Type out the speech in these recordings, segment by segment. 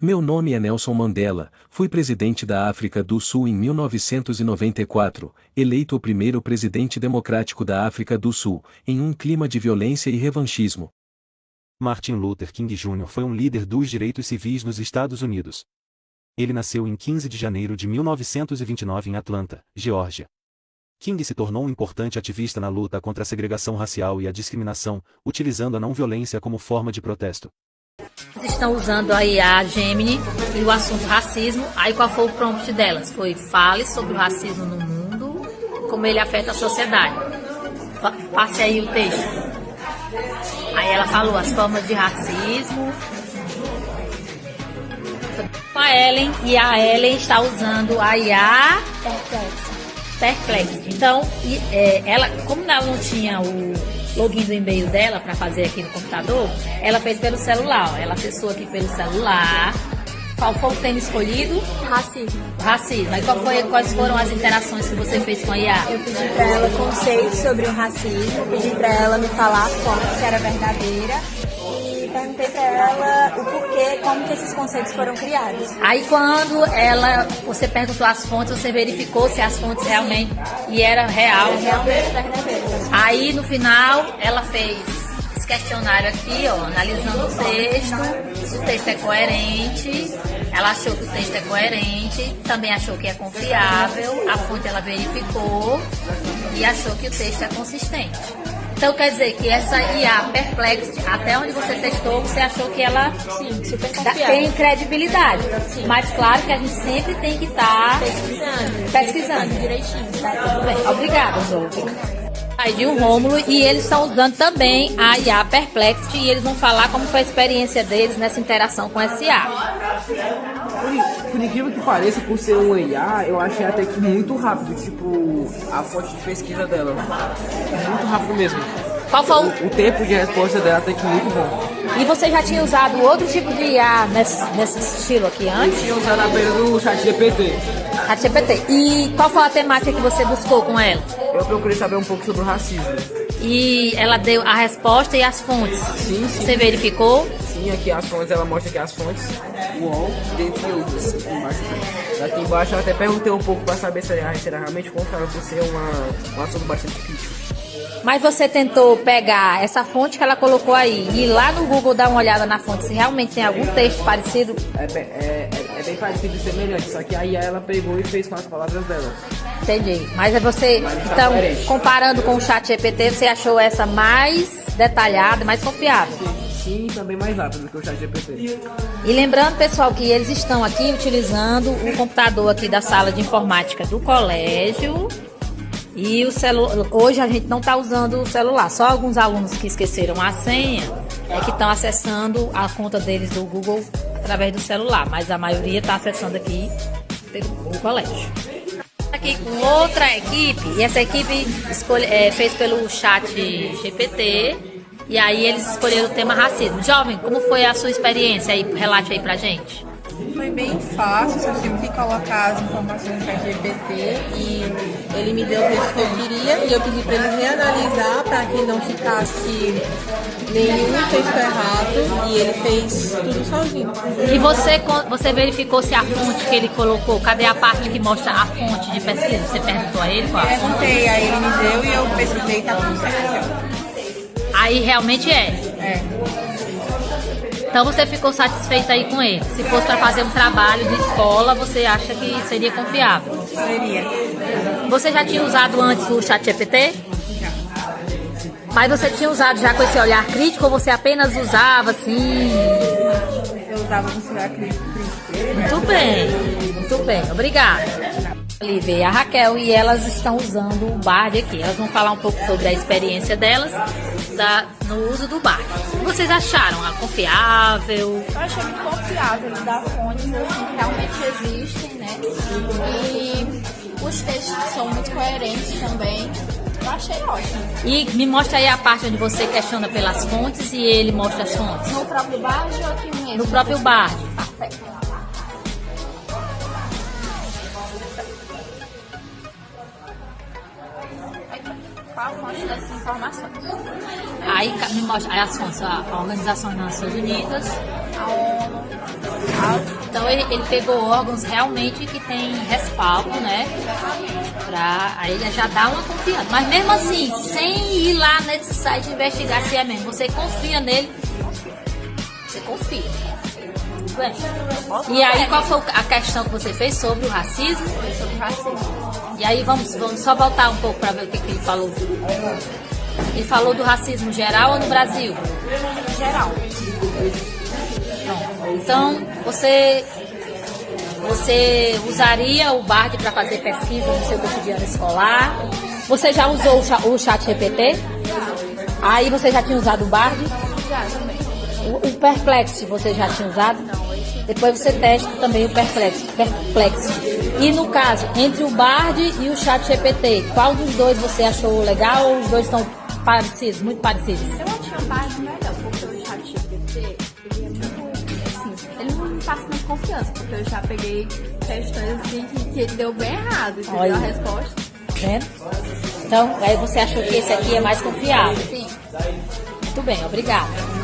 Meu nome é Nelson Mandela, fui presidente da África do Sul em 1994, eleito o primeiro presidente democrático da África do Sul, em um clima de violência e revanchismo. Martin Luther King Jr. foi um líder dos direitos civis nos Estados Unidos. Ele nasceu em 15 de janeiro de 1929 em Atlanta, Geórgia. King se tornou um importante ativista na luta contra a segregação racial e a discriminação, utilizando a não-violência como forma de protesto. Estão usando aí a Gemini e o assunto racismo. Aí qual foi o prompt delas? Foi: fale sobre o racismo no mundo, como ele afeta a sociedade. Passe aí o texto. Aí ela falou as formas de racismo. A Ellen, e a Ellen está usando a IA Perplexity. Então, ela, como ela não tinha o login do e-mail dela para fazer aqui no computador, ela fez pelo celular. Ó. Ela acessou aqui pelo celular. Qual foi o tema escolhido? Racismo. Racismo. Aí quais foram as interações que você fez com a IA? Eu pedi para ela conceitos sobre o racismo, pedi para ela me falar a fonte, se era verdadeira, e perguntei para ela o porquê, como que esses conceitos foram criados. Aí quando você perguntou as fontes, você verificou se as fontes realmente, e era real. É realmente verdadeiro. Aí no final ela fez esse questionário aqui, ó, analisando o texto, se o texto é coerente. Ela achou que o texto é coerente, também achou que é confiável, a fonte ela verificou e achou que o texto é consistente. Então quer dizer que essa IA Perplexity, até onde você testou, você achou que ela tem credibilidade. Sim. Mas claro que a gente sempre tem que estar pesquisando direitinho. Tudo bem, obrigada, Zoe. Aí de um Rômulo, e eles estão usando também a IA Perplexity, e eles vão falar como foi a experiência deles nessa interação com essa IA. Por incrível que pareça, por ser um IA, eu achei até que muito rápido, tipo, a fonte de pesquisa dela. Muito rápido mesmo. Qual foi O tempo de resposta dela até que muito bom. E você já tinha usado outro tipo de IA nesse estilo aqui antes? Eu tinha usado apenas o ChatGPT. ChatGPT. E qual foi a temática que você buscou com ela? Eu procurei saber um pouco sobre o racismo. E ela deu a resposta e as fontes? Sim, sim. Você verificou? Sim, aqui as fontes, ela mostra aqui as fontes. UOL, dentre outras. Aqui embaixo eu até perguntei um pouco para saber se era realmente confiável por ser um assunto bastante crítico. Mas você tentou pegar essa fonte que ela colocou aí e ir lá no Google dar uma olhada na fonte, se realmente tem algum texto parecido? É bem parecido e semelhante, só que aí ela pegou e fez com as palavras dela. Entendi. Mas é você, então, comparando com o ChatGPT, você achou essa mais detalhada, mais confiável? Sim, também mais rápido do que o ChatGPT. E lembrando, pessoal, que eles estão aqui utilizando o computador aqui da sala de informática do colégio. E hoje a gente não está usando o celular, só alguns alunos que esqueceram a senha é que estão acessando a conta deles do Google através do celular, mas a maioria está acessando aqui pelo colégio. Aqui com outra equipe, e essa equipe fez pelo chat GPT, e aí eles escolheram o tema racismo. Jovem, como foi a sua experiência aí? Relate aí pra gente. Foi bem fácil, só tive que colocar as informações no ChatGPT e ele me deu o texto que eu queria e eu pedi para ele reanalisar para que não ficasse nenhum texto errado e ele fez tudo sozinho. E você verificou se a fonte que ele colocou, cadê a parte que mostra a fonte de pesquisa? Você perguntou a ele qual a fonte? Perguntei, aí ele me deu e eu pesquisei e tá tudo certo. Aí realmente é? É. Então você ficou satisfeita aí com ele? Se fosse para fazer um trabalho de escola, você acha que seria confiável? Seria. Você já tinha usado antes o ChatGPT? Já. Mas você tinha usado já com esse olhar crítico ou você apenas usava assim? Eu usava com esse olhar crítico. Muito bem, obrigada. Lívia e a Raquel, e elas estão usando o Bard aqui. Elas vão falar um pouco sobre a experiência delas no uso do Bard. O que vocês acharam? Confiável? Eu achei muito confiável, ele dá fontes assim, que realmente existem, né? E os textos são muito coerentes também. Eu achei ótimo. E me mostra aí a parte onde você questiona pelas fontes e ele mostra as fontes. No próprio Bard ou aqui mesmo? No próprio Bard. Perfeito. Qual a fonte dessas informações? Aí me mostra aí as fontes, a Organização das Nações Unidas, A ONU, Então ele pegou órgãos realmente que tem respaldo, né? Aí já dá uma confiança. Mas mesmo assim, sem ir lá nesse site investigar se é mesmo, você confia nele, você confia. Bem, e aí qual foi a questão que você fez sobre o racismo? Sobre o racismo. E aí vamos só voltar um pouco para ver o que ele falou. Ele falou do racismo geral ou no Brasil? Geral. Pronto. Então, você usaria o Bard para fazer pesquisa no seu cotidiano escolar? Você já usou o ChatGPT? Aí você já tinha usado o Bard? Já, também. O Perplexity você já tinha usado? Não, Depois você testa também o Perplexity. E no caso, entre o Bard e o ChatGPT, qual dos dois você achou legal ou os dois estão parecidos, muito parecidos? eu achei o Bard melhor, porque o ChatGPT, ele é muito, assim, ele não me passa muita confiança, porque eu já peguei questões assim que ele deu bem errado, entendeu? Olha. A resposta. Vendo? Então, aí você achou que esse aqui é mais confiável? Sim. Muito bem, obrigada.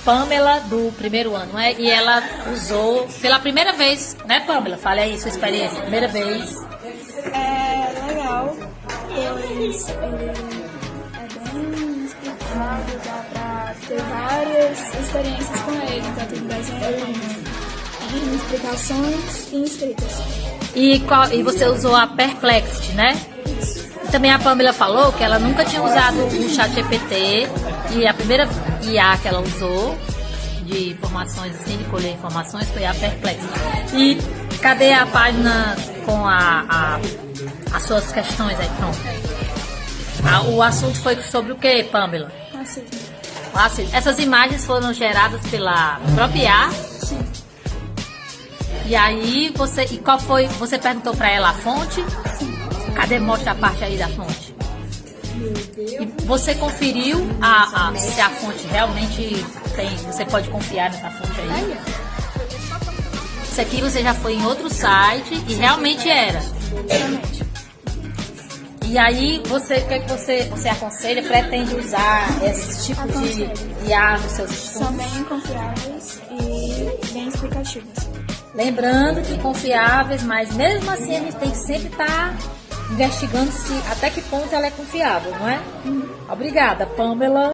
Pamela do primeiro ano, né? E ela usou pela primeira vez, né, Pamela? Fale aí sua experiência, primeira vez. É legal, pois ele é bem explicado, dá pra ter várias experiências com ele, tanto em desenho, em explicações e escritas. E você usou a Perplexity, né? Também a Pamela falou que ela nunca tinha usado o ChatGPT e a primeira IA que ela usou de informações, assim, de colher informações, foi a Perplexity. E cadê a página com as suas questões aí? Pronto. O assunto foi sobre o que, Pamela? Racismo. Essas imagens foram geradas pela própria IA? Sim. E aí qual foi? Você perguntou para ela a fonte? Sim. Cadê? Mostra a parte aí da fonte. E você conferiu se a fonte realmente tem, você pode confiar nessa fonte aí? Isso aqui você já foi em outro site e realmente era. E aí o que você aconselha, pretende usar esse tipo de IA nos seus estudos? São bem confiáveis e bem explicativos. Lembrando que confiáveis, mas mesmo assim a gente tem que sempre estar investigando até que ponto ela é confiável, não é? Obrigada, Pamela.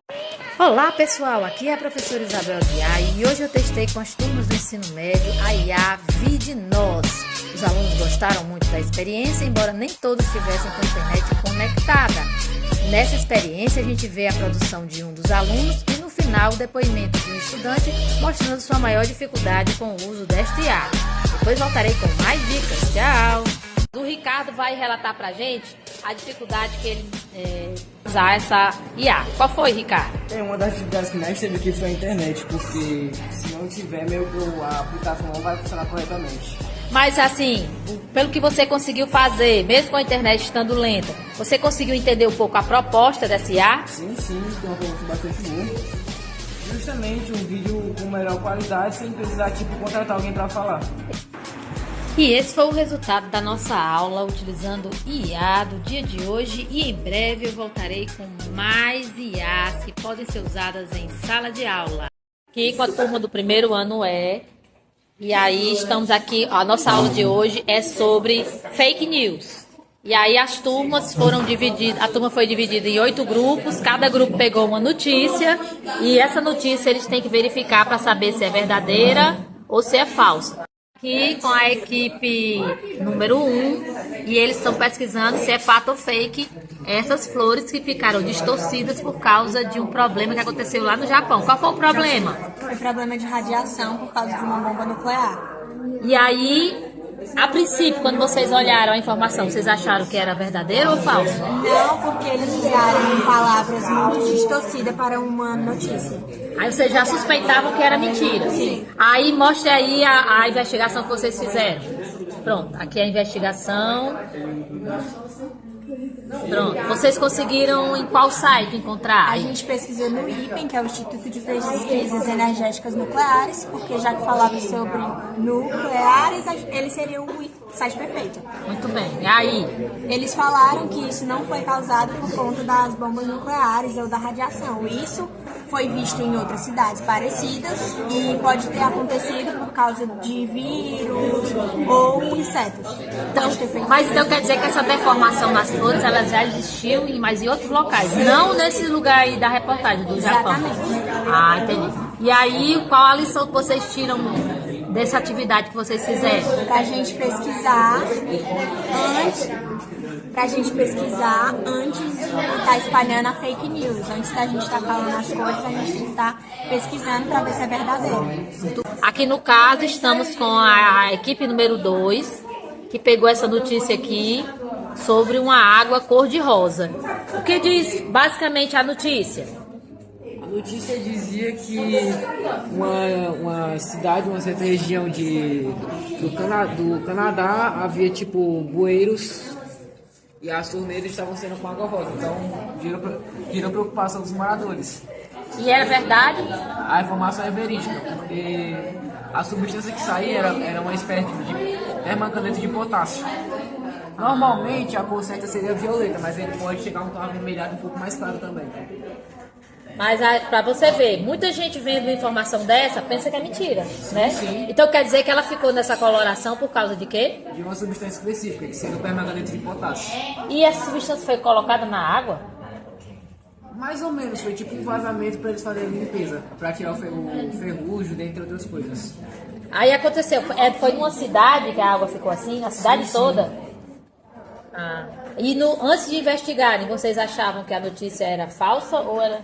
Olá, pessoal. Aqui é a professora Isabel Guiar e hoje eu testei com as turmas do ensino médio a IA VidNós. Os alunos gostaram muito da experiência, embora nem todos estivessem com a internet conectada. Nessa experiência, a gente vê a produção de um dos alunos e, no final, o depoimento de um estudante mostrando sua maior dificuldade com o uso desta IA. Depois voltarei com mais dicas. Tchau! O Ricardo vai relatar pra gente a dificuldade que ele usar essa IA. Qual foi, Ricardo? Uma das dificuldades que mais teve aqui foi a internet, porque se não tiver, meio que a aplicação não vai funcionar corretamente. Mas assim, pelo que você conseguiu fazer, mesmo com a internet estando lenta, você conseguiu entender um pouco a proposta dessa IA? Sim, tem uma proposta bastante boa. Justamente um vídeo com melhor qualidade, sem precisar contratar alguém para falar. E esse foi o resultado da nossa aula utilizando IA do dia de hoje e em breve eu voltarei com mais IAs que podem ser usadas em sala de aula. Aqui com a turma do primeiro ano e aí estamos aqui, a nossa aula de hoje é sobre fake news. E aí as turmas foram divididas, a turma foi dividida em 8 grupos, cada grupo pegou uma notícia e essa notícia eles têm que verificar para saber se é verdadeira ou se é falsa. Aqui com a equipe número 1 e eles estão pesquisando se é fato ou fake essas flores que ficaram distorcidas por causa de um problema que aconteceu lá no Japão. Qual foi o problema? Foi problema de radiação por causa de uma bomba nuclear. E aí, a princípio, quando vocês olharam a informação, vocês acharam que era verdadeiro ou falso? Não, porque eles usaram palavras muito distorcidas para uma notícia. Aí vocês já suspeitavam que era mentira. Sim. Aí mostre aí a investigação que vocês fizeram. Pronto, aqui é a investigação. Pronto, vocês conseguiram em qual site encontrar? A gente pesquisou no IPEN, que é o Instituto de Pesquisas Energéticas Nucleares, porque já que falava sobre nucleares, ele seria o site perfeito. Muito bem, e aí? Eles falaram que isso não foi causado por conta das bombas nucleares ou da radiação. Isso foi visto em outras cidades parecidas e pode ter acontecido por causa de vírus ou insetos. Mas então quer dizer que essa deformação nas flores, ela já existiu mas em outros locais, não nesse lugar aí da reportagem do Japão. Exatamente. Ah, entendi. E aí, qual a lição que vocês tiram dessa atividade que vocês fizeram? Pra gente pesquisar antes de estar espalhando a fake news. Antes da gente estar falando as coisas, a gente tem que estar pesquisando para ver se é verdadeiro. Aqui no caso, estamos com a equipe número 2, que pegou essa notícia aqui sobre uma água cor-de-rosa. O que diz basicamente a notícia? A notícia dizia que uma cidade, uma certa região do Canadá havia tipo bueiros e as torneiras estavam sendo com água rosa. Então gerou preocupação dos moradores. E era verdade? A informação é verídica, porque a substância que saía era uma espécie de permanganato de potássio. Normalmente a cor certa seria violeta, mas ele pode chegar a um tom avermelhado um pouco mais claro também. Mas pra você ver, muita gente vendo informação dessa pensa que é mentira, né? Sim. Então quer dizer que ela ficou nessa coloração por causa de quê? De uma substância específica, que seria o permanganato de potássio. E essa substância foi colocada na água? Mais ou menos, foi tipo um vazamento para eles fazerem limpeza, para tirar o ferrugem, dentre outras coisas. Aí aconteceu, foi numa cidade que a água ficou assim, na cidade Sim. toda? Ah. E antes de investigarem, vocês achavam que a notícia era falsa ou era...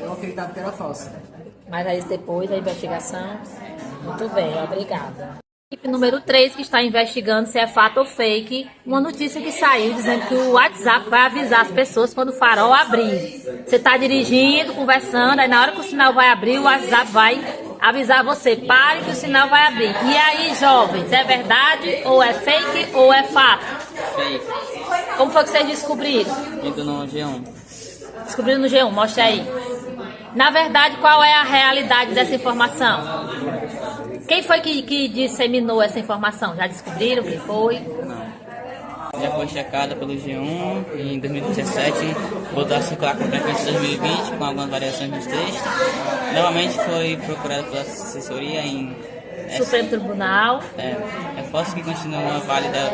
Eu acreditava que era falsa. Mas aí depois da investigação... Muito bem, obrigada. Equipe número 3 que está investigando se é fato ou fake uma notícia que saiu dizendo que o WhatsApp vai avisar as pessoas quando o farol abrir. Você está dirigindo, conversando, aí na hora que o sinal vai abrir, o WhatsApp vai avisar você, pare que o sinal vai abrir. E aí, jovens, é verdade ou é fake ou é fato? Fake. Como foi que vocês descobriram? Indo no G1. Descobriram no G1, mostra aí. Na verdade, qual é a realidade dessa informação? Quem foi que disseminou essa informação? Já descobriram quem foi? Não. Já foi checada pelo G1 em 2017, voltou a circular com frequência em 2020, com algumas variações nos textos. Novamente foi procurada pela assessoria em Supremo Tribunal. É falso que continua válida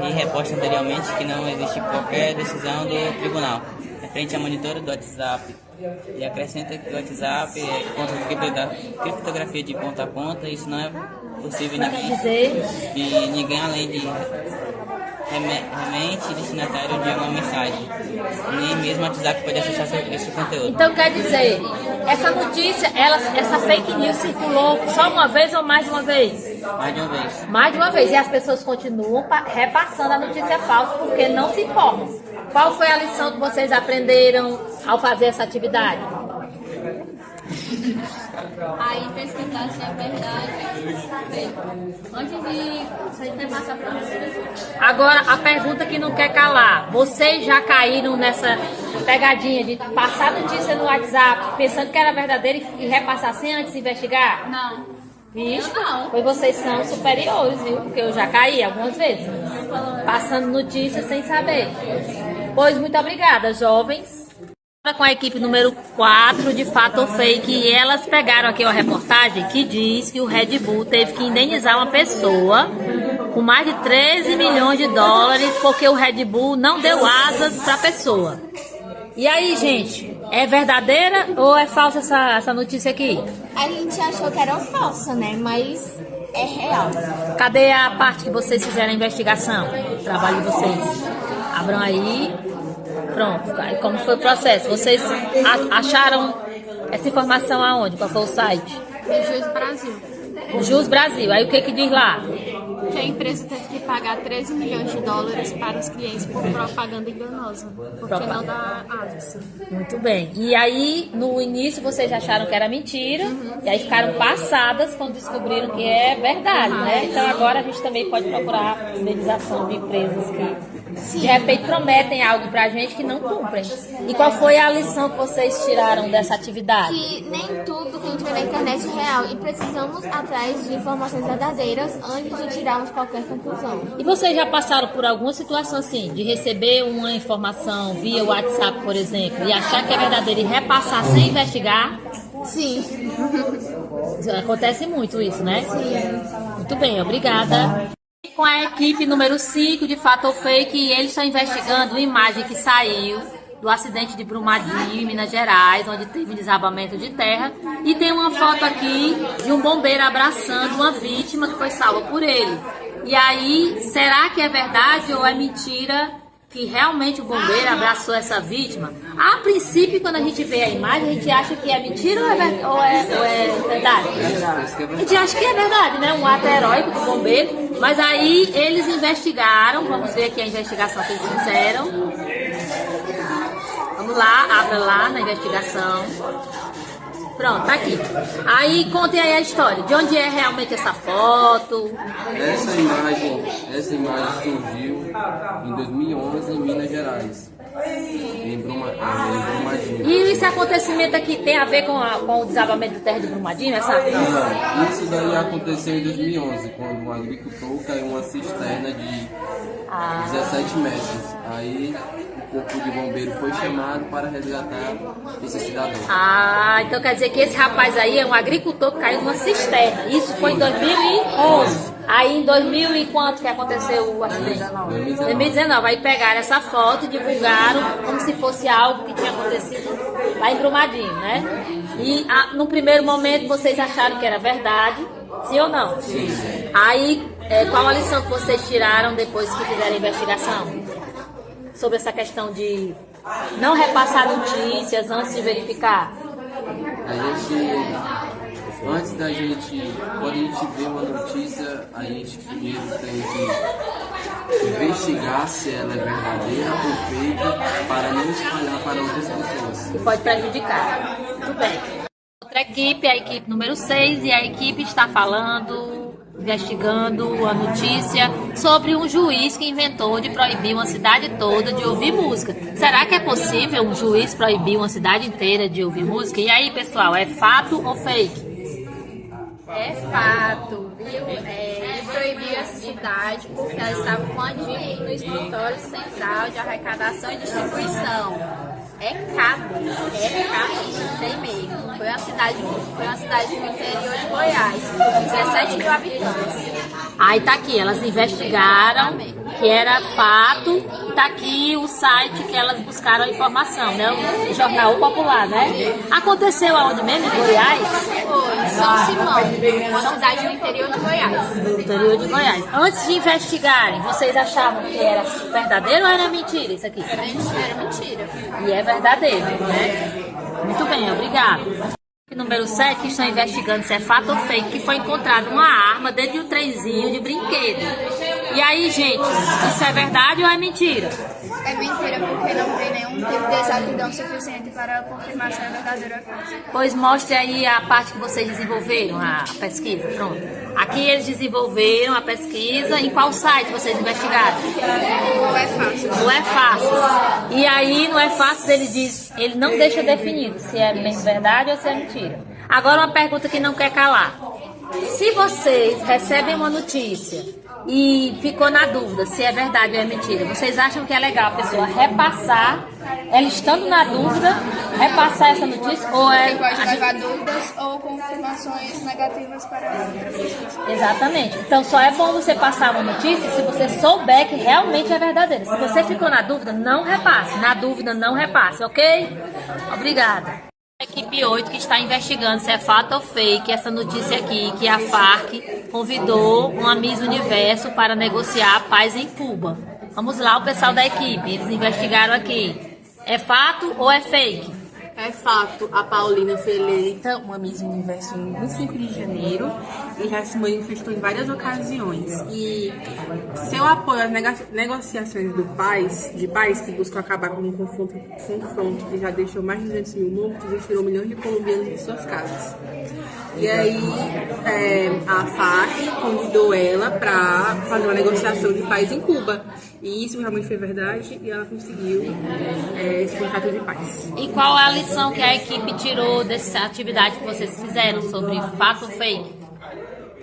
e reposta anteriormente que não existe qualquer decisão do tribunal. Referente à monitora do WhatsApp. E acrescenta que o WhatsApp é contra a criptografia de ponta a ponta, isso não é possível ninguém além de remente destinatário de uma mensagem. Nem mesmo o WhatsApp pode acessar esse conteúdo. Então quer dizer, essa notícia, essa fake news circulou só uma vez ou mais de uma vez? Mais de uma vez. Mais de uma vez. E as pessoas continuam repassando a notícia falsa porque não se informam. Qual foi a lição que vocês aprenderam ao fazer essa atividade? Aí pesquisar se é verdade. Antes de você passar para vocês. Agora, a pergunta que não quer calar. Vocês já caíram nessa pegadinha de passar notícia no WhatsApp pensando que era verdadeira e repassar sem antes de investigar? Não. Vixe, Eu não. pois vocês são superiores, viu? Porque eu já caí algumas vezes. Passando notícias sem saber. Pois, muito obrigada, jovens. Com a equipe número 4 de Fato ou Fake, e elas pegaram aqui uma reportagem que diz que o Red Bull teve que indenizar uma pessoa com mais de 13 milhões de dólares porque o Red Bull não deu asas para a pessoa. E aí, gente, é verdadeira ou é falsa essa notícia aqui? A gente achou que era falsa, né? Mas é real. Cadê a parte que vocês fizeram a investigação? O trabalho de vocês. Abram aí. Pronto. Aí como foi o processo? Vocês acharam essa informação aonde? Qual foi o site? No Jus Brasil. Jus Brasil. Aí o que diz lá? Que a empresa teve que pagar 13 milhões de dólares para os clientes por propaganda enganosa. Porque não dá asas. Muito bem. E aí, no início, vocês acharam que era mentira. E aí ficaram passadas quando descobriram que é verdade, né? Então agora a gente também pode procurar indenização de empresas que De repente prometem algo pra gente que não cumprem. E qual foi a lição que vocês tiraram dessa atividade? Que nem tudo que a gente vê na internet é real e precisamos atrás de informações verdadeiras antes de tirarmos qualquer conclusão. E vocês já passaram por alguma situação assim, de receber uma informação via WhatsApp, por exemplo, e achar que é verdadeira e repassar sem investigar? Sim. Acontece muito isso, né? Sim. Muito bem, obrigada. Com a equipe número 5 de Fato ou Fake, eles estão investigando uma imagem que saiu do acidente de Brumadinho, em Minas Gerais, onde teve desabamento de terra. E tem uma foto aqui de um bombeiro abraçando uma vítima que foi salva por ele. E aí, será que é verdade ou é mentira que realmente o bombeiro abraçou essa vítima? A princípio, quando a gente vê a imagem, a gente acha que é mentira ou é verdade? A gente acha que é verdade, né? Um ato heróico do bombeiro. Mas aí eles investigaram, vamos ver aqui a investigação que eles fizeram. Vamos lá, abre lá na investigação. Pronto, tá aqui. Aí contem aí a história. De onde é realmente essa foto? Essa imagem surgiu em 2011 em Minas Gerais. Em Brumadinho. E esse acontecimento aqui tem a ver com o desabamento de terra de Brumadinho, essa? Não, isso daí aconteceu em 2011, quando um agricultor caiu uma cisterna de 17 metros. Aí o corpo de bombeiro foi chamado para resgatar esse cidadão. Então quer dizer que esse rapaz aí é um agricultor que caiu numa cisterna. Isso foi em 2011. Aí em 2000 e quanto que aconteceu o acidente? 2019. Aí pegaram essa foto e divulgaram como se fosse algo que tinha acontecido lá em Brumadinho, né? E no primeiro momento vocês acharam que era verdade, sim ou não? Sim. Aí qual a lição que vocês tiraram depois que fizeram a investigação? Sobre essa questão de não repassar notícias antes de verificar? Antes da gente, quando a gente vê uma notícia, a gente primeiro tem que investigar se ela é verdadeira ou fake para não espalhar para outras pessoas. Que pode prejudicar. Muito bem. Outra equipe, a equipe número 6, e a equipe está investigando a notícia sobre um juiz que inventou de proibir uma cidade toda de ouvir música. Será que é possível um juiz proibir uma cidade inteira de ouvir música? E aí, pessoal, é fato ou fake? É fato, viu? Ele proibiu essa cidade porque ela estava com a dívida no escritório central de arrecadação e distribuição. É cabo, tem mesmo. Foi uma cidade no interior de Goiás, com 17 mil habitantes. Aí tá aqui, elas investigaram que era fato, e tá aqui o site que elas buscaram a informação, né? O Jornal Popular, né? Aconteceu aonde mesmo? Em Goiás? Foi, São Simão, uma cidade no interior de Goiás. No interior de Goiás. Antes de investigarem, vocês achavam que era verdadeiro ou era mentira isso aqui? Era mentira. E é verdadeiro, né? Muito bem, obrigado. Número 7, estão investigando se é fato ou fake, que foi encontrada uma arma dentro de um trenzinho de brinquedo. E aí, gente, isso é verdade ou é mentira? É mentira porque não tem nenhum tipo de exatidão suficiente para confirmar se é verdadeiro ou é falso. Pois mostre aí a parte que vocês desenvolveram, a pesquisa. Pronto. Aqui eles desenvolveram a pesquisa. Em qual site vocês investigaram? Ou é fácil. O É Fácil. E aí no É Fácil ele diz, ele não deixa definido se é mesmo verdade ou se é mentira. Agora uma pergunta que não quer calar. Se vocês recebem uma notícia e ficou na dúvida se é verdade ou é mentira, vocês acham que é legal a pessoa repassar, ela estando na dúvida, repassar essa notícia? Ou Você pode levar dúvidas ou confirmações negativas para outra pessoa. Exatamente. Então só é bom você passar uma notícia se você souber que realmente é verdadeira. Se você ficou na dúvida, não repasse. Na dúvida, não repasse, ok? Obrigada. A equipe 8 que está investigando se é fato ou fake essa notícia aqui, que a Farc convidou uma Miss Universo para negociar a paz em Cuba. Vamos lá, o pessoal da equipe, eles investigaram aqui. É fato ou é fake? É fato, a Paulina foi eleita uma Miss Universo em 25 de janeiro e já se manifestou em várias ocasiões. E seu apoio às negociações de paz que buscam acabar com um confronto que já deixou mais de 200 mil mortos e tirou milhões de colombianos de suas casas. E aí a FARC convidou ela para fazer uma negociação de paz em Cuba. E isso realmente foi verdade e ela conseguiu esse contrato de paz. E qual é a lição que a equipe tirou dessa atividade que vocês fizeram sobre fato ou fake?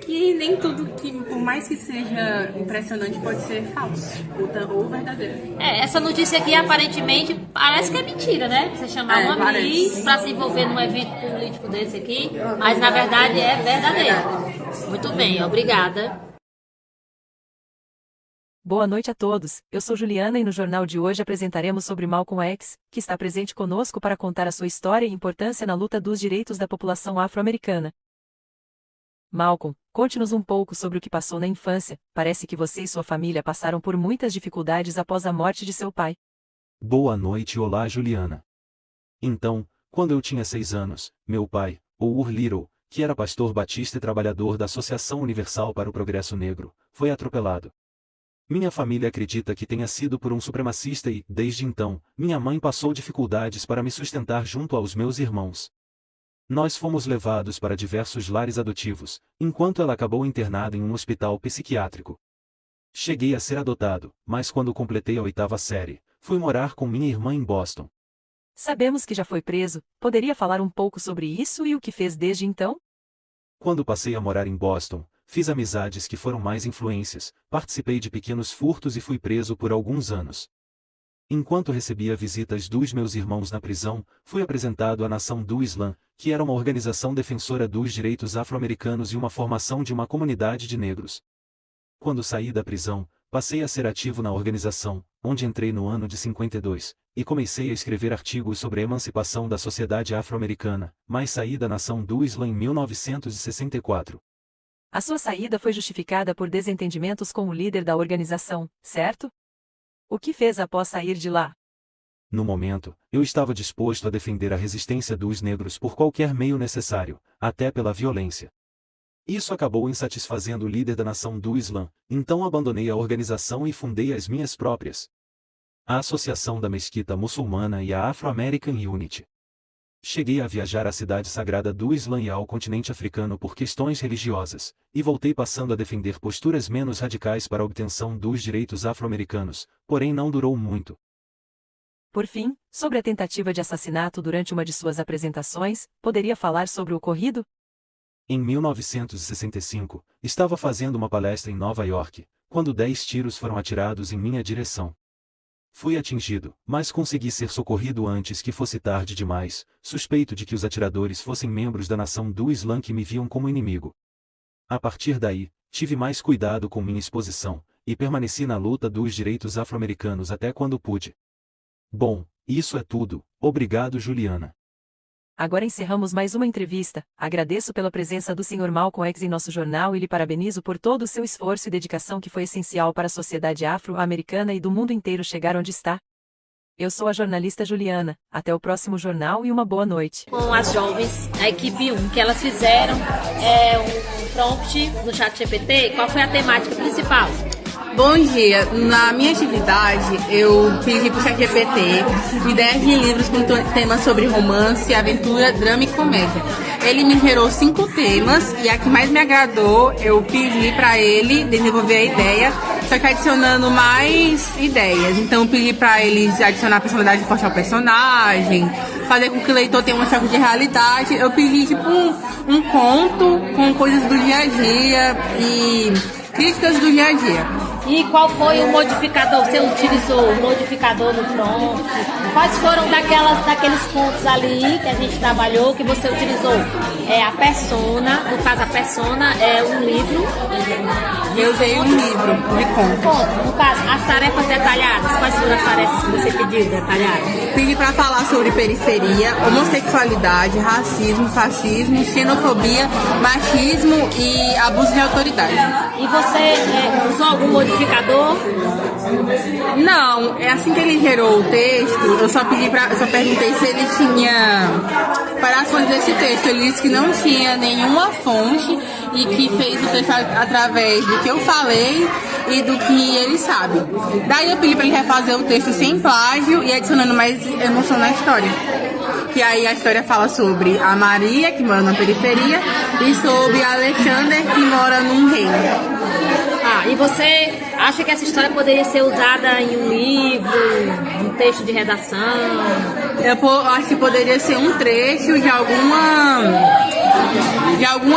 Que nem tudo que, por mais que seja impressionante, pode ser falso ou verdadeiro. Essa notícia aqui aparentemente parece que é mentira, né? Você chamar uma Miss para se envolver num evento político desse aqui, mas na verdade é verdadeiro. Muito bem, obrigada. Boa noite a todos, eu sou Juliana e no jornal de hoje apresentaremos sobre Malcolm X, que está presente conosco para contar a sua história e importância na luta dos direitos da população afro-americana. Malcolm, conte-nos um pouco sobre o que passou na infância. Parece que você e sua família passaram por muitas dificuldades após a morte de seu pai. Boa noite e olá, Juliana. Então, quando eu tinha 6 anos, meu pai, Ur Little, que era pastor batista e trabalhador da Associação Universal para o Progresso Negro, foi atropelado. Minha família acredita que tenha sido por um supremacista e, desde então, minha mãe passou dificuldades para me sustentar junto aos meus irmãos. Nós fomos levados para diversos lares adotivos, enquanto ela acabou internada em um hospital psiquiátrico. Cheguei a ser adotado, mas quando completei a 8ª série, fui morar com minha irmã em Boston. Sabemos que já foi preso, poderia falar um pouco sobre isso e o que fez desde então? Quando passei a morar em Boston, fiz amizades que foram mais influências, participei de pequenos furtos e fui preso por alguns anos. Enquanto recebia visitas dos meus irmãos na prisão, fui apresentado à Nação do Islã, que era uma organização defensora dos direitos afro-americanos e uma formação de uma comunidade de negros. Quando saí da prisão, passei a ser ativo na organização, onde entrei no ano de 52, e comecei a escrever artigos sobre a emancipação da sociedade afro-americana, mas saí da Nação do Islã em 1964. A sua saída foi justificada por desentendimentos com o líder da organização, certo? O que fez após sair de lá? No momento, eu estava disposto a defender a resistência dos negros por qualquer meio necessário, até pela violência. Isso acabou insatisfazendo o líder da Nação do Islã, então abandonei a organização e fundei as minhas próprias. A Associação da Mesquita Muçulmana e a Afro-American Unity. Cheguei a viajar à cidade sagrada do Islã e ao continente africano por questões religiosas, e voltei passando a defender posturas menos radicais para a obtenção dos direitos afro-americanos, porém não durou muito. Por fim, sobre a tentativa de assassinato durante uma de suas apresentações, poderia falar sobre o ocorrido? Em 1965, estava fazendo uma palestra em Nova York, quando 10 tiros foram atirados em minha direção. Fui atingido, mas consegui ser socorrido antes que fosse tarde demais, suspeito de que os atiradores fossem membros da Nação do Islã que me viam como inimigo. A partir daí, tive mais cuidado com minha exposição, e permaneci na luta dos direitos afro-americanos até quando pude. Bom, isso é tudo, obrigado Juliana. Agora encerramos mais uma entrevista. Agradeço pela presença do Sr. Malcolm X em nosso jornal e lhe parabenizo por todo o seu esforço e dedicação que foi essencial para a sociedade afro-americana e do mundo inteiro chegar onde está. Eu sou a jornalista Juliana. Até o próximo jornal e uma boa noite. Com as jovens, a equipe 1, que elas fizeram um prompt no ChatGPT, qual foi a temática principal? Bom dia, na minha atividade eu pedi para o ChatGPT ideias de livros com temas sobre romance, aventura, drama e comédia. Ele me gerou 5 temas e a que mais me agradou eu pedi para ele desenvolver a ideia, só que adicionando mais ideias. Então eu pedi para eles adicionar a personalidade forte ao personagem, fazer com que o leitor tenha um choque de realidade. Eu pedi tipo um conto com coisas do dia a dia e críticas do dia a dia. E qual foi o modificador? Você utilizou o modificador no prompt? Quais foram daqueles pontos ali que a gente trabalhou que você utilizou? A persona, no caso a persona é um livro. Eu usei um livro de contos. No caso, as tarefas detalhadas, quais foram as tarefas que você pediu detalhadas? Pedi para falar sobre periferia, homossexualidade, racismo, fascismo, xenofobia, machismo e abuso de autoridade. E você usou algum modificador? Não, é assim que ele gerou o texto, eu só perguntei se ele tinha parações desse texto. Ele disse que não tinha nenhuma fonte e que fez o texto através do que eu falei e do que ele sabe. Daí eu pedi para ele refazer o texto sem plágio e adicionando mais emoção na história. que aí a história fala sobre a Maria, que mora na periferia, e sobre Alexander, que mora num reino. Ah, e você acha que essa história poderia ser usada em um livro, um texto de redação? Eu acho que poderia ser um trecho de alguma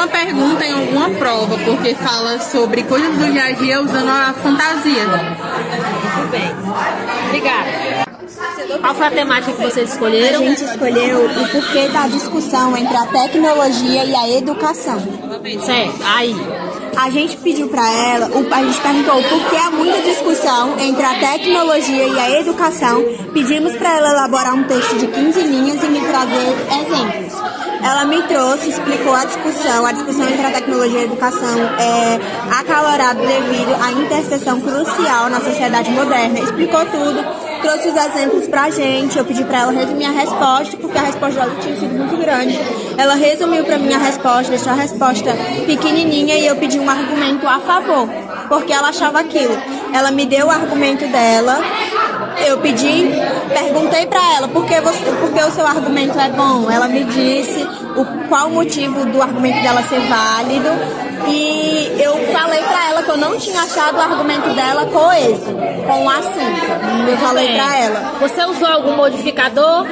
pergunta em alguma prova, porque fala sobre coisas do dia a dia usando a fantasia. Muito bem. Obrigada. Qual foi a temática que vocês escolheram? A gente escolheu o porquê da discussão entre a tecnologia e a educação. Certo, aí. A gente pediu para ela, a gente perguntou por que há muita discussão entre a tecnologia e a educação. Pedimos para ela elaborar um texto de 15 linhas e me trazer exemplos. Ela me trouxe, explicou a discussão entre a tecnologia e a educação é acalorada devido à interseção crucial na sociedade moderna. Explicou tudo, trouxe os exemplos pra gente. Eu pedi pra ela resumir a resposta, porque a resposta dela tinha sido muito grande. Ela resumiu pra mim a resposta, deixou a resposta pequenininha e eu pedi um argumento a favor, porque ela achava aquilo. Ela me deu o argumento dela, eu perguntei pra ela por que o seu argumento é bom. Ela me disse qual o motivo do argumento dela ser válido e eu falei pra ela que eu não tinha achado o argumento dela coeso com o assunto. Eu falei pra ela. Você usou algum modificador?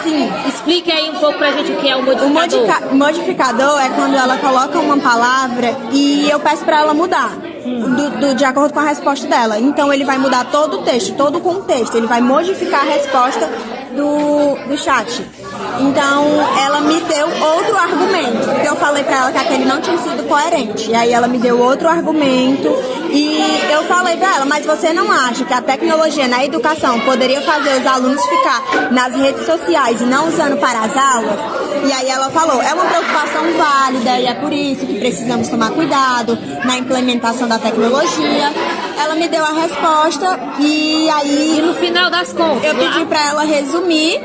Sim. Explique aí um pouco pra gente o que é o modificador. O modificador é quando ela coloca uma palavra e eu peço pra ela mudar. De acordo com a resposta dela. Então ele vai mudar todo o texto, todo o contexto. Ele vai modificar a resposta do chat. Então ela me deu outro argumento, porque eu falei pra ela que aquele não tinha sido coerente. E aí ela me deu outro argumento e eu falei pra ela, mas você não acha que a tecnologia na educação poderia fazer os alunos ficar nas redes sociais e não usando para as aulas? E aí ela falou, é uma preocupação válida e é por isso que precisamos tomar cuidado na implementação da tecnologia. Ela me deu a resposta e aí... E no final das contas... Eu pedi pra ela resumir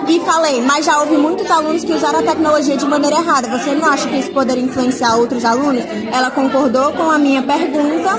e falei, mas já houve muitos alunos que usaram a tecnologia de maneira errada. Você não acha que isso poderia influenciar outros alunos? Ela concordou com a minha pergunta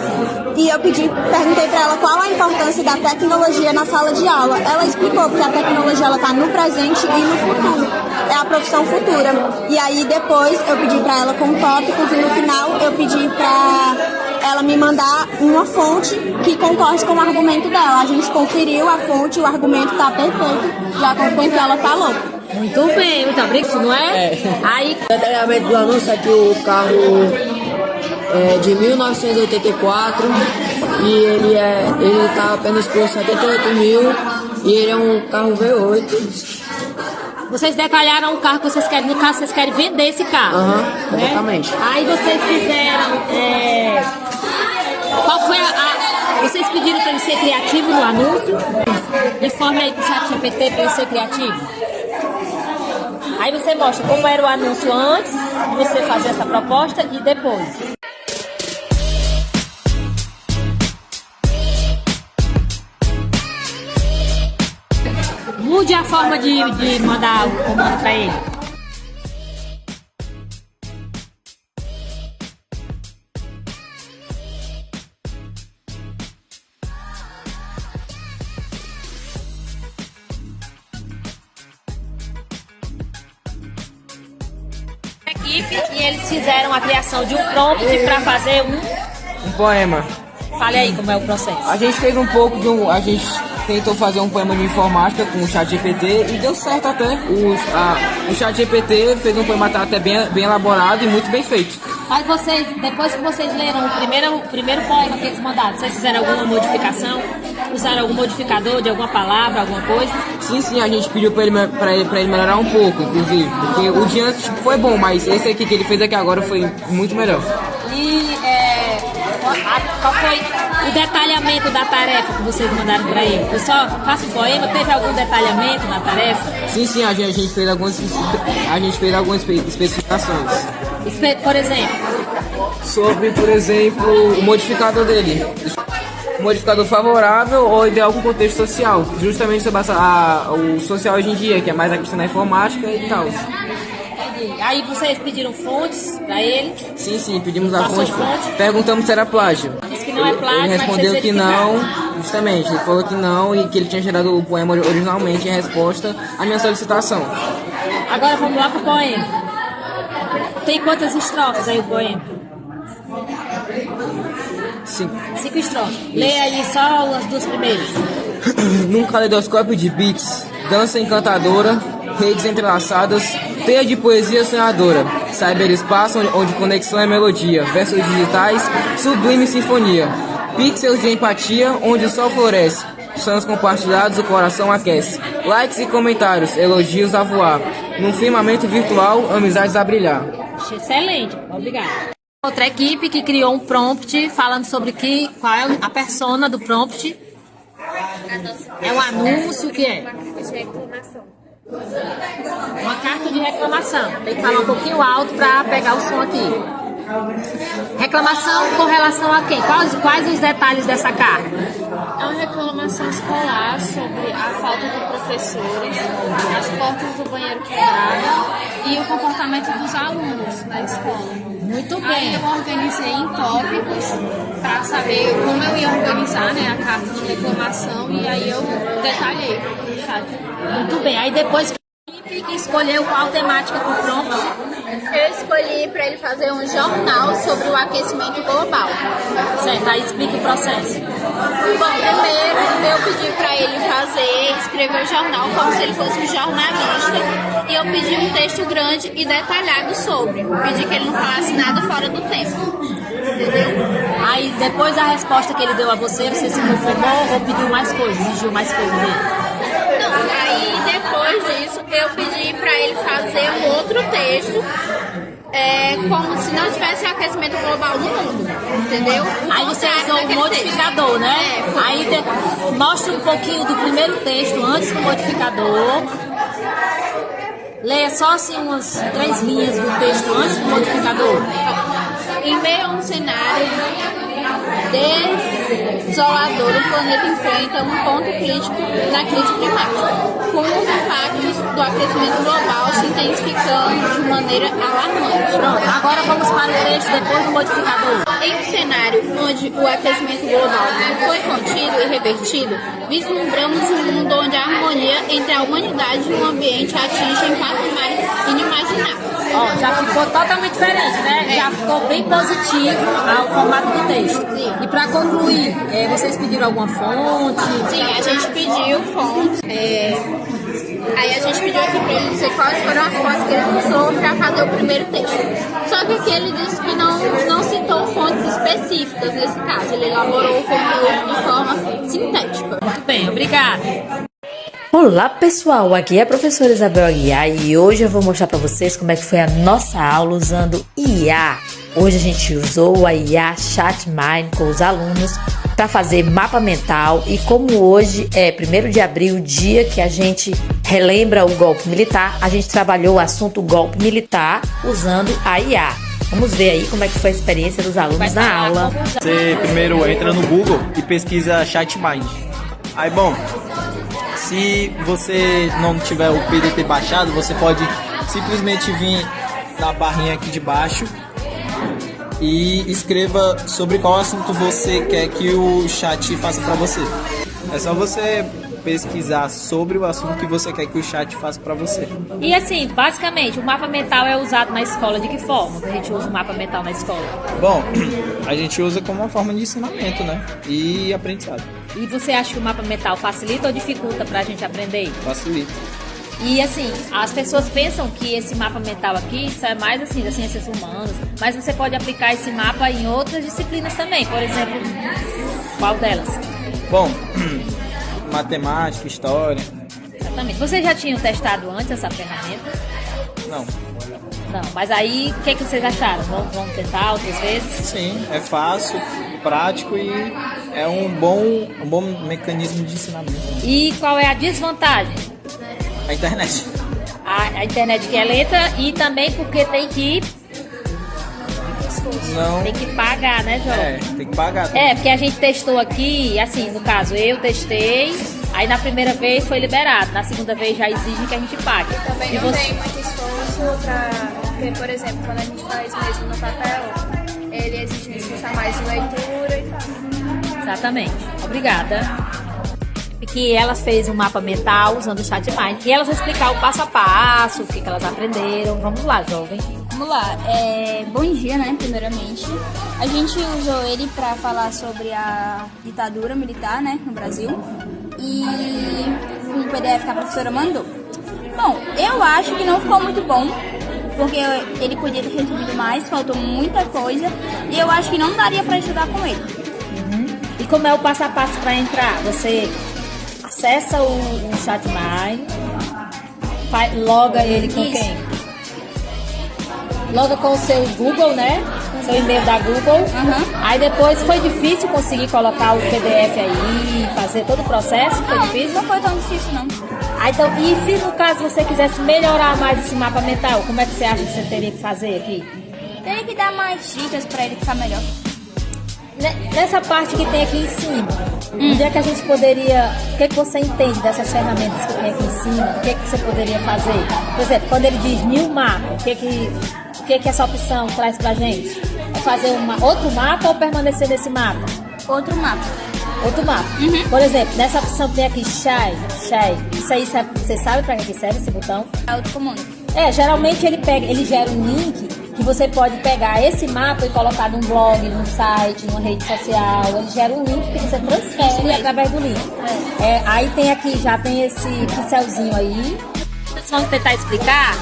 e eu perguntei pra ela qual a importância da tecnologia na sala de aula. Ela explicou que a tecnologia ela tá no presente e no futuro. É a profissão futura. E aí depois eu pedi pra ela com tópicos e no final eu pedi pra ela me mandar uma fonte que concorde com o argumento dela. A gente conferiu a fonte, o argumento tá perfeito, de acordo com o que ela falou. Muito bem, muito obrigado, não é? Aí... O detalhamento do anúncio é que o carro é de 1984 e ele tá apenas por 78 mil e ele é um carro V8. Vocês detalharam o carro que vocês querem, no caso vocês querem vender esse carro. Aham, né? exatamente. Aí vocês fizeram... Qual foi vocês pediram para ele ser criativo no anúncio? Informe aí pro ChatGPT para ele ser criativo. Aí você mostra como era o anúncio antes de você fazer essa proposta e depois. Mude a forma de mandar o comando para ele. Equipe e eles fizeram a criação de um prompt para fazer um poema. Fale aí como é o processo. A gente fez um pouco a gente tentou fazer um poema de informática com o ChatGPT e deu certo até. O ChatGPT fez um poema até bem elaborado e muito bem feito. Mas vocês, depois que vocês leram o primeiro poema que eles mandaram, vocês fizeram alguma modificação? Usaram algum modificador de alguma palavra, alguma coisa? Sim, a gente pediu pra ele melhorar um pouco, inclusive. Porque o de antes foi bom, mas esse aqui que ele fez aqui agora foi muito melhor. E qual foi o detalhamento da tarefa que vocês mandaram para ele? Foi só faça um poema? Teve algum detalhamento na tarefa? Sim, a gente fez algumas especificações. Por exemplo? Sobre, por exemplo, o modificador dele. Um modificador favorável ou de algum contexto social. Justamente sobre o social hoje em dia, que é mais a questão da informática e tal. Aí vocês pediram fontes pra ele? Sim, pedimos a fonte. Perguntamos se era plágio. Disse que não é plágio, ele respondeu que não. Justamente, ele falou que não e que ele tinha gerado o poema originalmente em resposta à minha solicitação. Agora vamos lá pro poema. Tem quantas estrofes aí o poema? 5 estrofes. Lê aí só as duas primeiras. Num caleidoscópio de beats, dança encantadora, redes entrelaçadas, teia de poesia sonhadora, cyberespaço onde conexão é melodia, versos digitais, sublime sinfonia, pixels de empatia onde o sol floresce, sonhos compartilhados o coração aquece, likes e comentários, elogios a voar, num firmamento virtual, amizades a brilhar. Excelente, obrigada. Outra equipe que criou um prompt falando sobre qual é a persona do prompt. É um anúncio, o que é? Uma carta de reclamação. Tem que falar um pouquinho alto para pegar o som aqui. Reclamação com relação a quem? Quais os detalhes dessa carta? É uma reclamação escolar sobre a falta de professores, as portas do banheiro quebradas e o comportamento dos alunos na escola. Muito bem. Aí eu organizei em tópicos para saber como eu ia organizar, né, a carta de reclamação, e aí eu detalhei no chat. Muito bem. Aí depois que escolheu qual temática pro prompt? Eu escolhi para ele fazer um jornal sobre o aquecimento global. Certo, aí explica o processo. Bom, primeiro eu pedi para ele escrever o jornal como se ele fosse um jornalista, e eu pedi um texto grande e detalhado sobre. Pedi que ele não falasse nada fora do tempo. Entendeu? Aí depois da resposta que ele deu a você se conformou ou pediu mais coisas, exigiu mais coisas dele? Não, aí depois disso eu pedi para ele fazer um outro texto, como se não tivesse aquecimento global no mundo, entendeu? Aí você usou o modificador, né? Aí mostra um pouquinho do primeiro texto antes do modificador. Leia só assim umas 3 linhas do texto antes do modificador. Em meio a um cenário desolador, o planeta enfrenta um ponto crítico na crise climática, com os impactos do aquecimento global se intensificando de maneira alarmante. Pronto, agora vamos para o texto depois do modificador. Em um cenário onde o aquecimento global não foi contido e revertido, vislumbramos um mundo onde a harmonia entre a humanidade e o ambiente atinge patamares inimagináveis. Ó, já ficou totalmente diferente, né? Já ficou bem positivo ao formato do texto. Sim. E para concluir, vocês pediram alguma fonte? Sim, a gente pediu fontes. Aí a gente pediu aqui para ele dizer quais foram as fontes que ele usou para fazer o primeiro texto. Só que aqui ele disse que não citou fontes específicas nesse caso. Ele elaborou o conteúdo de forma sintética. Muito bem, obrigada. Olá pessoal, aqui é a professora Isabel Aguiar e hoje eu vou mostrar para vocês como é que foi a nossa aula usando IA. Hoje a gente usou a IA ChatMind com os alunos para fazer mapa mental, e como hoje é 1º de abril, dia que a gente relembra o golpe militar, a gente trabalhou o assunto golpe militar usando a IA. Vamos ver aí como é que foi a experiência dos alunos na aula. Você primeiro entra no Google e pesquisa ChatMind. Aí, bom, se você não tiver o PDT baixado, você pode simplesmente vir na barrinha aqui de baixo e escreva sobre qual assunto você quer que o chat faça para você. É só você pesquisar sobre o assunto que você quer que o chat faça para você. E assim, basicamente, o mapa mental é usado na escola de que forma que a gente usa o mapa mental na escola? Bom, a gente usa como uma forma de ensinamento, né? E aprendizado. E você acha que o mapa mental facilita ou dificulta pra gente aprender? Facilita. E assim, as pessoas pensam que esse mapa mental aqui, isso é mais assim, das ciências humanas, mas você pode aplicar esse mapa em outras disciplinas também, por exemplo, qual delas? Bom, matemática, história. Exatamente. Vocês já tinham testado antes essa ferramenta? Não. Não, mas aí, o que vocês acharam? Vão tentar outras vezes? Sim, é fácil, prático e é um bom mecanismo de ensinamento. E qual é a desvantagem? A internet. A internet que é lenta e também porque tem que... Não. Tem que pagar, né, João? É, tem que pagar também. É, porque a gente testou aqui, assim, no caso, eu testei, aí na primeira vez foi liberado, na segunda vez já exige que a gente pague. E também não tem muito esforço porque, por exemplo, quando a gente faz mesmo no papel, ele exige um esforço a mais de leitura e tal. Exatamente. Obrigada. Que elas fez um mapa mental usando o ChatMind. E elas vão explicar o passo a passo, o que elas aprenderam. Vamos lá, jovem. Vamos lá. Bom dia, né, primeiramente. A gente usou ele para falar sobre a ditadura militar, né, no Brasil. E um PDF que a professora mandou. Bom, eu acho que não ficou muito bom, porque ele podia ter resumido mais, faltou muita coisa. E eu acho que não daria para estudar com ele. E como é o passo a passo para entrar? Você acessa o ChatMind, loga ele com Isso. quem? Loga com o seu Google, né? Seu e-mail da Google. Aí depois foi difícil conseguir colocar o PDF aí, fazer todo o processo? Foi difícil? Não foi tão difícil, não. Então, e se no caso você quisesse melhorar mais esse mapa mental, como é que você acha que você teria que fazer aqui? Teria que dar mais dicas para ele ficar melhor. Nessa parte que tem aqui em cima, onde é que a gente poderia... O que você entende dessas ferramentas que tem aqui em cima? O que você poderia fazer? Por exemplo, quando ele diz new mapa, o que essa opção traz pra gente? É fazer outro mapa ou permanecer nesse mapa? Outro mapa. Outro mapa. Por exemplo, nessa opção tem aqui Share. Isso aí, você sabe pra que serve esse botão? É outro comando. Geralmente ele gera um link que você pode pegar esse mapa e colocar num blog, num site, numa rede social. Ele gera um link que você transfere através do link. Aí tem aqui, já tem esse pincelzinho aí. Vamos tentar explicar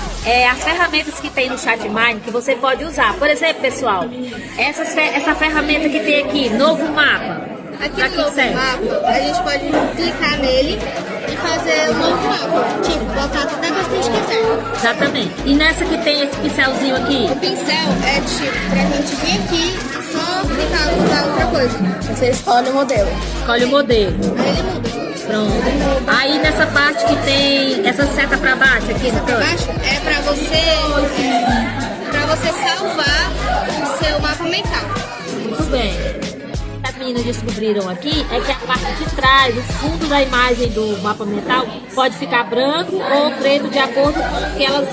as ferramentas que tem no ChatMind que você pode usar. Por exemplo, pessoal, essa ferramenta que tem aqui, novo mapa. Aqui no novo mapa, a gente pode clicar nele e fazer um novo mapa. Tipo, botar toda vez que a gente quiser. Exatamente. E nessa que tem esse pincelzinho aqui? O pincel é tipo pra gente vir aqui e só clicar e mudar outra coisa. Você escolhe o modelo. Escolhe o modelo. Aí ele muda. Pronto. Aí nessa parte que tem essa seta pra baixo aqui. Essa pra baixo é pra você salvar o seu mapa mental. Muito bem. As meninas descobriram aqui é que a parte de trás, o fundo da imagem do mapa mental pode ficar branco ou preto de acordo com o que elas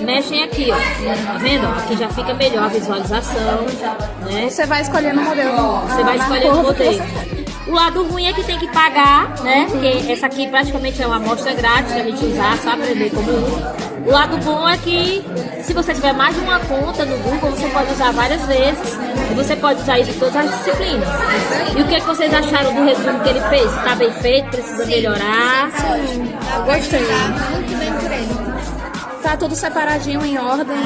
mexem aqui, ó. Tá vendo? Aqui já fica melhor a visualização, né? Você vai escolhendo o modelo. Você vai escolhendo o modelo. O lado ruim é que tem que pagar, né? Porque essa aqui praticamente é uma amostra grátis pra gente usar, só aprender como usa. O lado bom é que se você tiver mais de uma conta no Google, você pode usar várias vezes e você pode usar isso em todas as disciplinas. E o que vocês acharam do resumo que ele fez? Tá bem feito? Precisa melhorar? Eu gostei. Muito bem por ele. Tá tudo separadinho em ordem.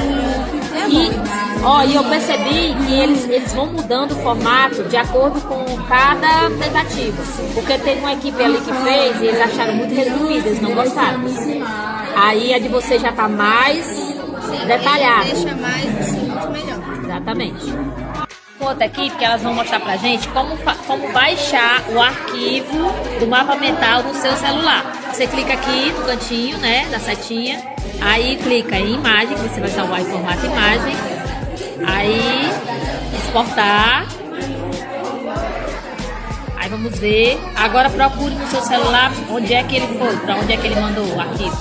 E eu percebi que eles vão mudando o formato de acordo com cada tentativa. Porque teve uma equipe ali que fez e eles acharam muito resumido, eles não gostaram. Aí a de você já tá mais detalhada. Deixa mais muito melhor. Exatamente. Outra aqui, porque elas vão mostrar pra gente como baixar o arquivo do mapa mental no seu celular. Você clica aqui no cantinho, né, da setinha, aí clica em imagem, que você vai salvar em formato imagem, aí exportar, aí vamos ver, agora procure no seu celular onde é que ele foi, pra onde é que ele mandou o arquivo.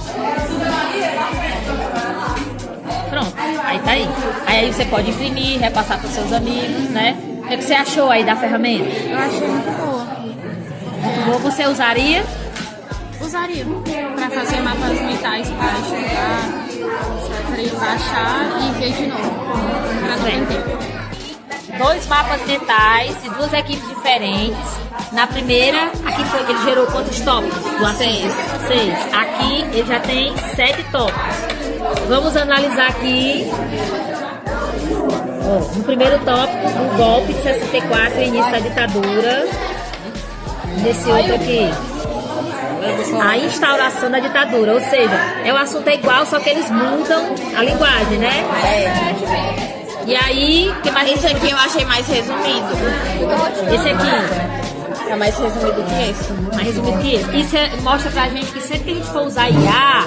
Pronto, aí tá aí. Aí você pode imprimir, repassar para seus amigos, né? O que você achou aí da ferramenta? Eu achei muito boa. Muito boa. Você usaria? Usaria para fazer mapas mentais para estudar, etc. E baixar e ver de novo. Para não entender. 2 mapas mentais de 2 equipes diferentes. Na primeira, aqui foi ele gerou quantos tópicos? 6. Aqui ele já tem 7 tópicos. Vamos analisar aqui. No primeiro tópico, o golpe de 64 e início da ditadura. Nesse outro aqui, a instauração da ditadura. Ou seja, o assunto é igual, só que eles mudam a linguagem, né? E aí, que mais? Esse aqui eu achei mais resumido. Esse aqui é mais resumido que esse. Mais resumido que esse. Isso mostra pra gente que sempre que a gente for usar IA,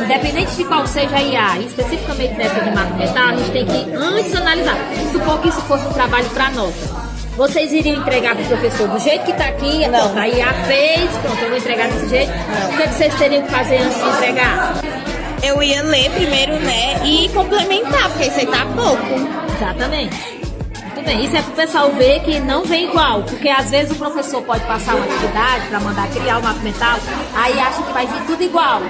independente de qual seja a IA, especificamente dessa de mapa mental, a gente tem que antes analisar. Supor que isso fosse um trabalho para nota. Vocês iriam entregar pro professor do jeito que tá aqui? Não. A IA fez, pronto, eu vou entregar desse jeito. O que vocês teriam que fazer antes de entregar? Eu ia ler primeiro, né, e complementar, porque isso aí tá pouco. Exatamente. Muito também. Isso é para o pessoal ver que não vem igual, porque às vezes o professor pode passar uma atividade para mandar criar um mapa mental, aí acha que vai vir tudo igual.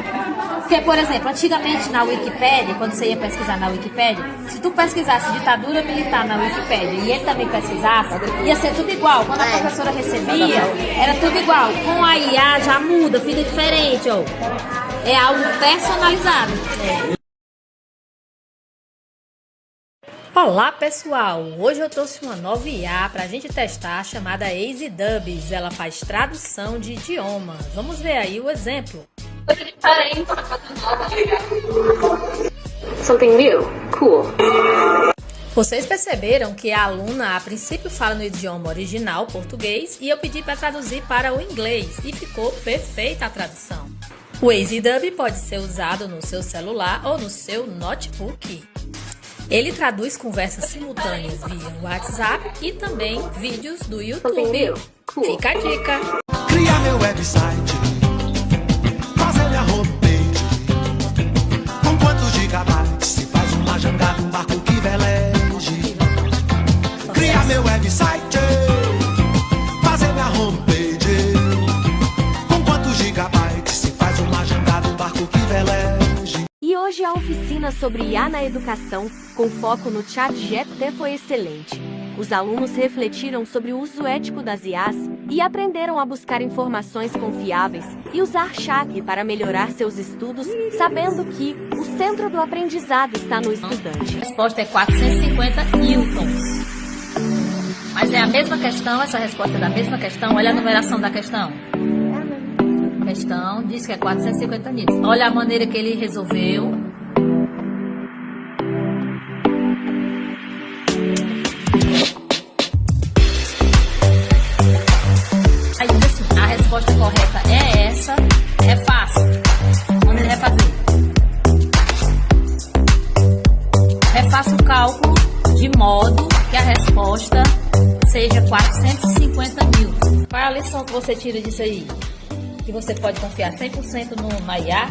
Porque, por exemplo, antigamente na Wikipédia, quando você ia pesquisar na Wikipédia, se tu pesquisasse ditadura militar na Wikipédia e ele também pesquisasse, ia ser tudo igual. Quando a professora recebia, era tudo igual. Com a IA já muda, fica diferente, ó. É algo personalizado. Olá pessoal, hoje eu trouxe uma nova IA pra gente testar chamada EasyDubs. Ela faz tradução de idiomas. Vamos ver aí o exemplo. Something new, cool. Vocês perceberam que a aluna a princípio fala no idioma original, português, e eu pedi para traduzir para o inglês e ficou perfeita a tradução. O EasyDub pode ser usado no seu celular ou no seu notebook. Ele traduz conversas simultâneas via WhatsApp e também vídeos do YouTube. Fica a dica! Criar meu website, fazer minha homepage. Com quantos gigabytes se faz uma jangada, um barco que veleje? Criar meu website, fazer minha homepage. Com quantos gigabytes se faz uma jangada, um barco que veleje? E hoje a oficina sobre IA na educação, com foco no ChatGPT, foi excelente. Os alunos refletiram sobre o uso ético das IAs e aprenderam a buscar informações confiáveis e usar chat para melhorar seus estudos, sabendo que o centro do aprendizado está no estudante. A resposta é 450 newtons. Mas é a mesma questão, essa resposta é da mesma questão. Olha a numeração da questão. A questão diz que é 450 newtons. Olha a maneira que ele resolveu. Aí diz assim, a resposta correta é essa, é fácil. Onde ele vai fazer? Refaça o cálculo de modo que a resposta seja 450 newtons. Qual é a lição que você tira disso aí? Que você pode confiar 100% na IA?